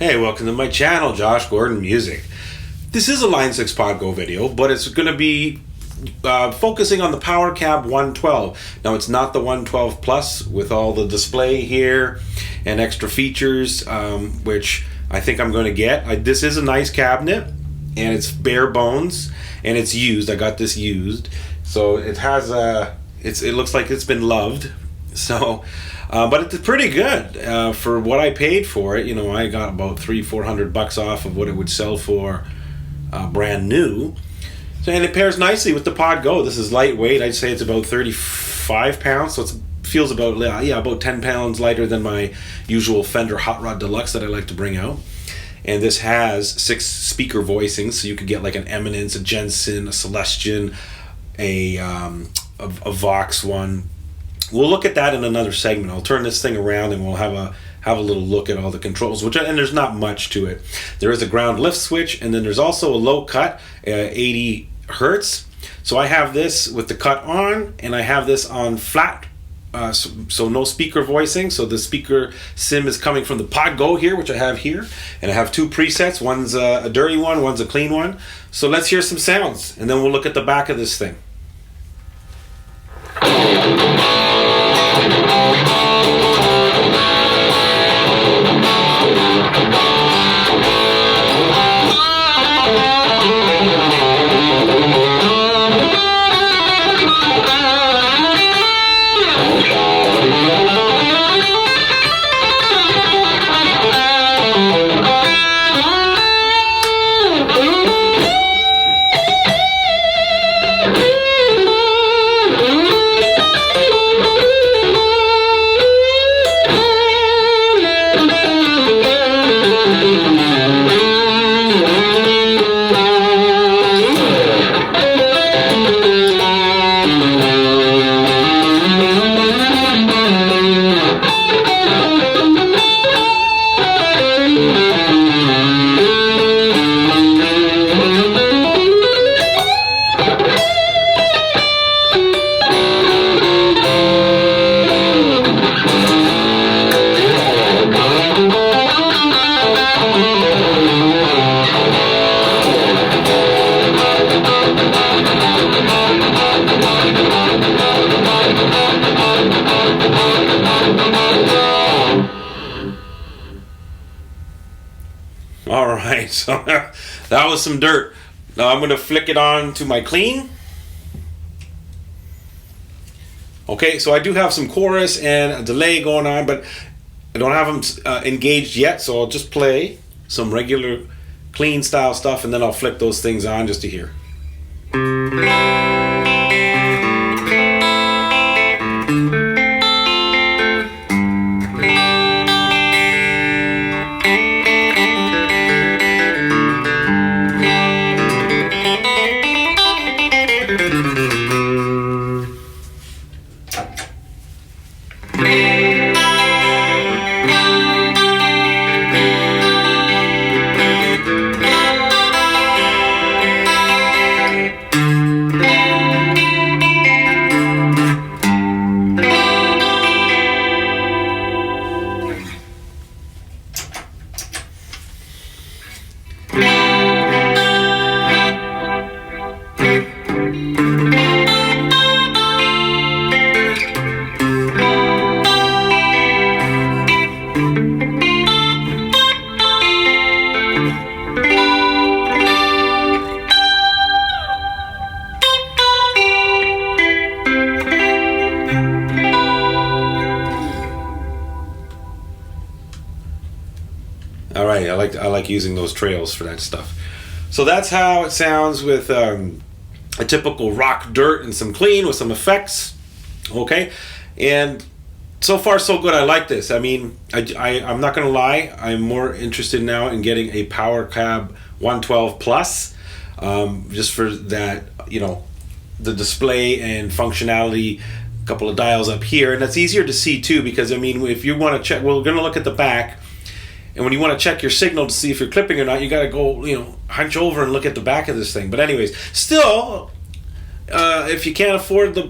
Hey, welcome to my channel, Josh Gordon Music. This is a Line 6 Pod Go video, but it's going to be focusing on the Powercab 112. Now, it's not the 112 Plus with all the display here and extra features, which I think I'm going to get. This is a nice cabinet, and it's bare bones, and it's used. I got this used, so it has it looks like it's been loved. So, but it's pretty good for what I paid for it. You know, I got about $300-400 off of what it would sell for brand new. So, and it pairs nicely with the Pod Go. This is lightweight. I'd say it's about 35 pounds. So it feels about about 10 pounds lighter than my usual Fender Hot Rod Deluxe that I like to bring out. And this has 6 speaker voicings, so you could get like an Eminence, a Jensen, a Celestion, a Vox one. We'll look at that in another segment. I'll turn this thing around and we'll have a little look at all the controls, and there's not much to it. There is a ground lift switch, and then there's also a low cut, 80 hertz. So I have this with the cut on, and I have this on flat, so no speaker voicing. So the speaker sim is coming from the Pod Go here, which I have here, and I have 2 presets. One's a dirty one, one's a clean one. So let's hear some sounds, and then we'll look at the back of this thing. Alright, so that was some dirt. Now I'm going to flick it on to my clean. Okay, so I do have some chorus and a delay going on, but I don't have them engaged yet, so I'll just play some regular clean style stuff, and then I'll flick those things on just to hear. All right, I like using those trails for that stuff. So that's how it sounds with a typical rock dirt and some clean with some effects. Okay, and so far so good. I like this. I mean, I'm not gonna lie. I'm more interested now in getting a Powercab 112 Plus, just for that, you know, the display and functionality. A couple of dials up here, and that's easier to see too, because I mean, if you want to check, we're gonna look at the back. And when you want to check your signal to see if you're clipping or not, you got to go, you know, hunch over and look at the back of this thing. But anyways, still, if you can't afford the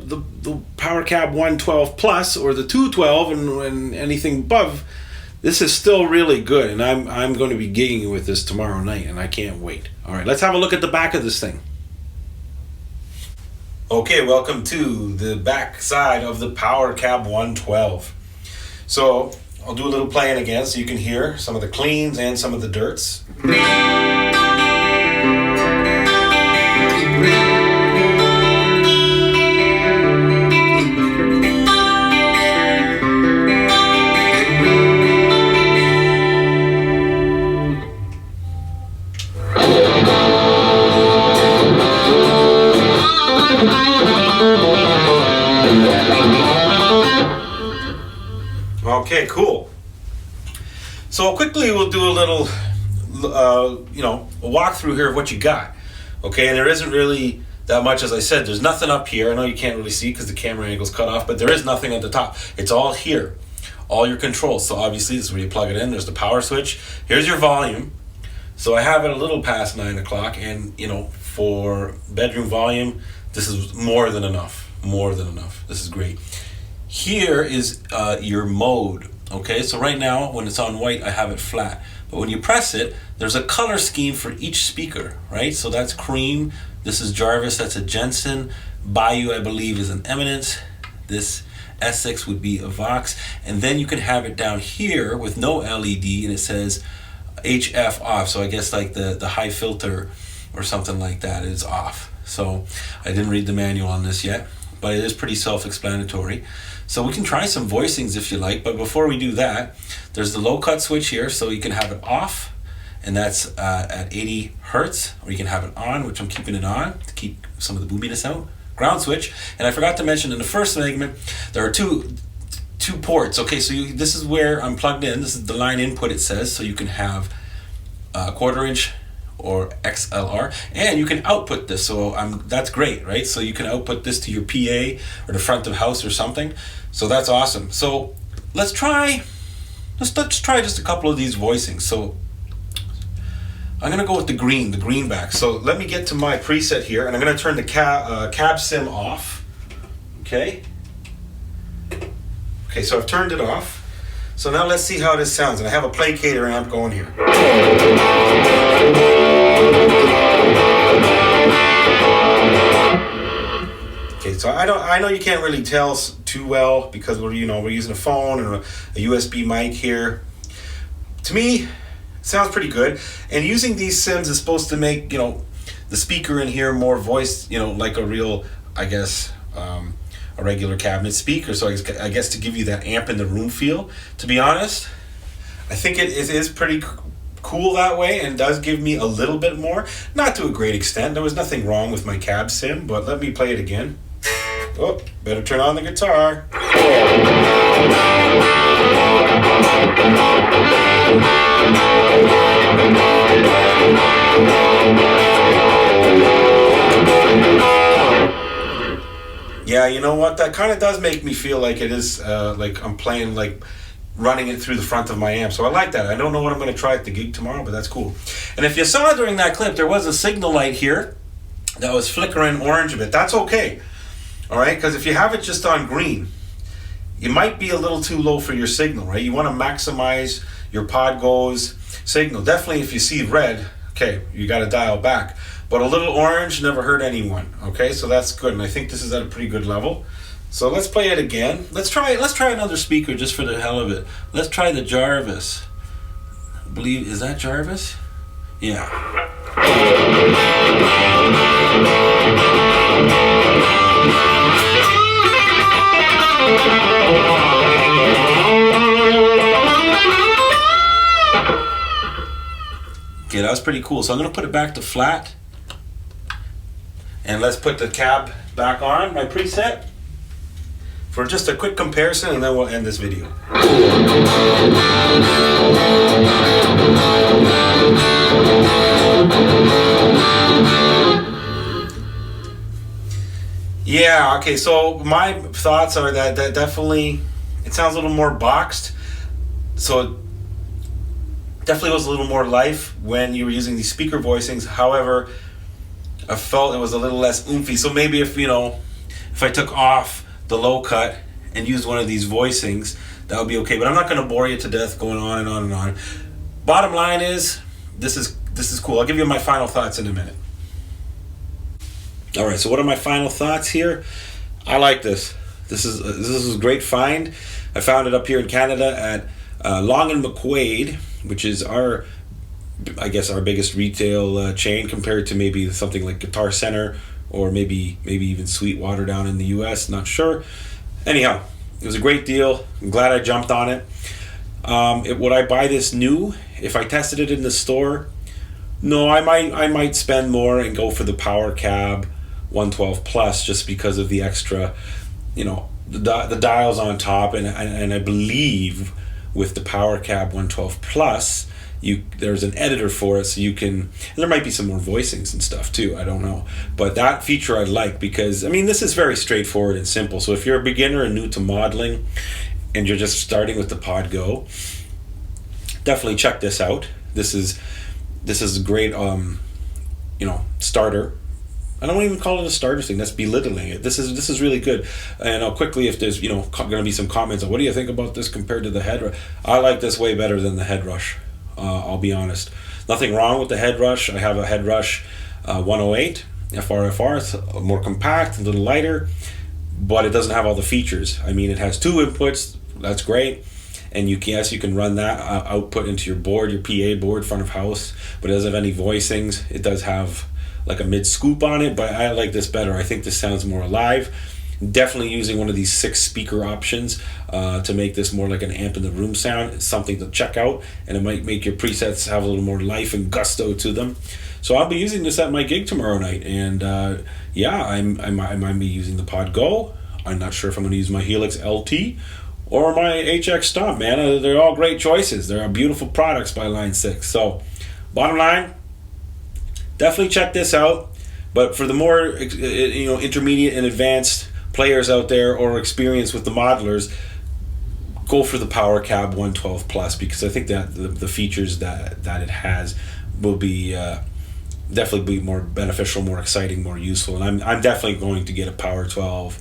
Powercab 112 Plus or the 212 and anything above This is still really good, and I'm going to be gigging with this tomorrow night, and I can't wait. All right, let's have a look at the back of this thing. Okay, welcome to the back side of the Powercab 112. So I'll do a little playing again so you can hear some of the cleans and some of the dirts. Okay, cool. So quickly we'll do a little, a walkthrough here of what you got. Okay, and there isn't really that much, as I said. There's nothing up here. I know you can't really see because the camera angle's cut off, but there is nothing at the top. It's all here, all your controls. So obviously this is where you plug it in. There's the power switch. Here's your volume. So I have it a little past 9 o'clock, and for bedroom volume, this is more than enough. More than enough. This is great. Here is your mode. Okay, so right now when it's on white, I have it flat. But when you press it, there's a color scheme for each speaker, right? So that's cream. This is Jarvis. That's a Jensen. Bayou, I believe, is an Eminence. This Essex would be a Vox. And then you can have it down here with no LED, and it says HF off. So I guess like the high filter or something like that is off. So I didn't read the manual on this yet, but it is pretty self-explanatory. So we can try some voicings if you like, but before we do that, there's the low cut switch here, so you can have it off, and that's at 80 hertz, or you can have it on, which I'm keeping it on to keep some of the boobiness out. Ground switch, and I forgot to mention in the first segment, there are two ports. Okay, so this is where I'm plugged in. This is the line input, it says, so you can have a 1/4 inch or XLR, and you can output this, so that's great, right? So you can output this to your PA or the front of house or something. So that's awesome. So let's try just a couple of these voicings. So I'm gonna go with the greenback. So let me get to my preset here, and I'm gonna turn the cab sim off. Okay, so I've turned it off. So now let's see how this sounds. And I have a placator amp going here. Okay, so I know you can't really tell too well because we're using a phone and a USB mic here. To me, it sounds pretty good. And using these sims is supposed to make the speaker in here more voiced, like a real, I guess, a regular cabinet speaker. So I guess to give you that amp in the room feel. To be honest, I think it is pretty cool that way, and does give me a little bit more. Not to a great extent. There was nothing wrong with my cab sim, but let me play it again. Oh, better turn on the guitar. Yeah, you know what? That kind of does make me feel like it is like I'm playing, like running it through the front of my amp. So I like that. I don't know what I'm going to try at the gig tomorrow, but that's cool. And if you saw during that clip, there was a signal light here that was flickering orange a bit. That's okay. All right, because if you have it just on green, you might be a little too low for your signal, right? You want to maximize your Pod Go's signal. Definitely if you see red, okay, you got to dial back. But a little orange never hurt anyone, okay? So that's good, and I think this is at a pretty good level. So let's play it again. Let's try another speaker just for the hell of it. Let's try the Jarvis. I believe, is that Jarvis? Yeah. Okay, that was pretty cool. So I'm gonna put it back to flat. And let's put the cab back on, my preset, for just a quick comparison, and then we'll end this video. Yeah, okay, so my thoughts are that definitely, it sounds a little more boxed. So it definitely was a little more life when you were using these speaker voicings. However, I felt it was a little less oomphy. So maybe if I took off the low cut and used one of these voicings, that would be okay. But I'm not going to bore you to death going on and on and on. Bottom line is, this is cool. I'll give you my final thoughts in a minute. All right, so what are my final thoughts here? I like this. This is a great find. I found it up here in Canada at Long and McQuaid, which is our biggest retail chain compared to maybe something like Guitar Center or maybe even Sweetwater down in the US, not sure. Anyhow, it was a great deal. I'm glad I jumped on it. Would I buy this new if I tested it in the store? No, I might spend more and go for the Powercab 112 Plus just because of the extra, the dials on top, and I believe with the Powercab 112 Plus, there's an editor for it, so you can, and there might be some more voicings and stuff too, I don't know, but that feature I like because this is very straightforward and simple. So if you're a beginner and new to modeling and you're just starting with the Pod Go, definitely check this out. This is a great starter. I don't even call it a starter thing. That's belittling it. This is really good. And I'll quickly, if there's going to be some comments on what do you think about this compared to the Head Rush, I like this way better than the Head Rush. I'll be honest. Nothing wrong with the Head Rush. I have a Head Rush 108 FRFR. It's more compact, a little lighter, but it doesn't have all the features. It has 2 inputs. That's great. And you can run that output into your board, your PA board, front of house, but it doesn't have any voicings. It does have like a mid scoop on it, but I like this better. I think this sounds more alive. Definitely using one of these 6 speaker options to make this more like an amp in the room sound. It's something to check out, and it might make your presets have a little more life and gusto to them. So I'll be using this at my gig tomorrow night, and I might be using the Pod Go. I'm not sure if I'm going to use my Helix LT or my HX Stomp, man. They're all great choices. They're beautiful products by Line 6. So bottom line, definitely check this out. But for the more intermediate and advanced players out there or experience with the modelers, go for the Powercab 112 Plus, because I think that the features that it has will be definitely be more beneficial, more exciting, more useful. And I'm definitely going to get a Powercab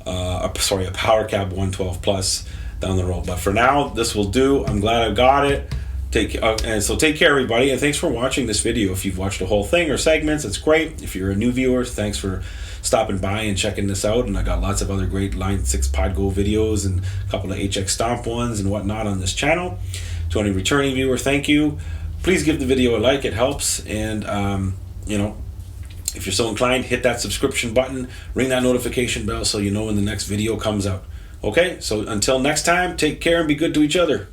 112 Plus down the road. But for now, this will do. I'm glad I got it. Take care, everybody, and thanks for watching this video. If you've watched the whole thing or segments, it's great. If you're a new viewer, thanks for stopping by and checking this out. And I got lots of other great Line 6 Pod Go videos and a couple of HX Stomp ones and whatnot on this channel. To any returning viewer, thank you. Please give the video a like, it helps. And if you're so inclined, hit that subscription button, ring that notification bell so you know when the next video comes out. Okay, so until next time, take care and be good to each other.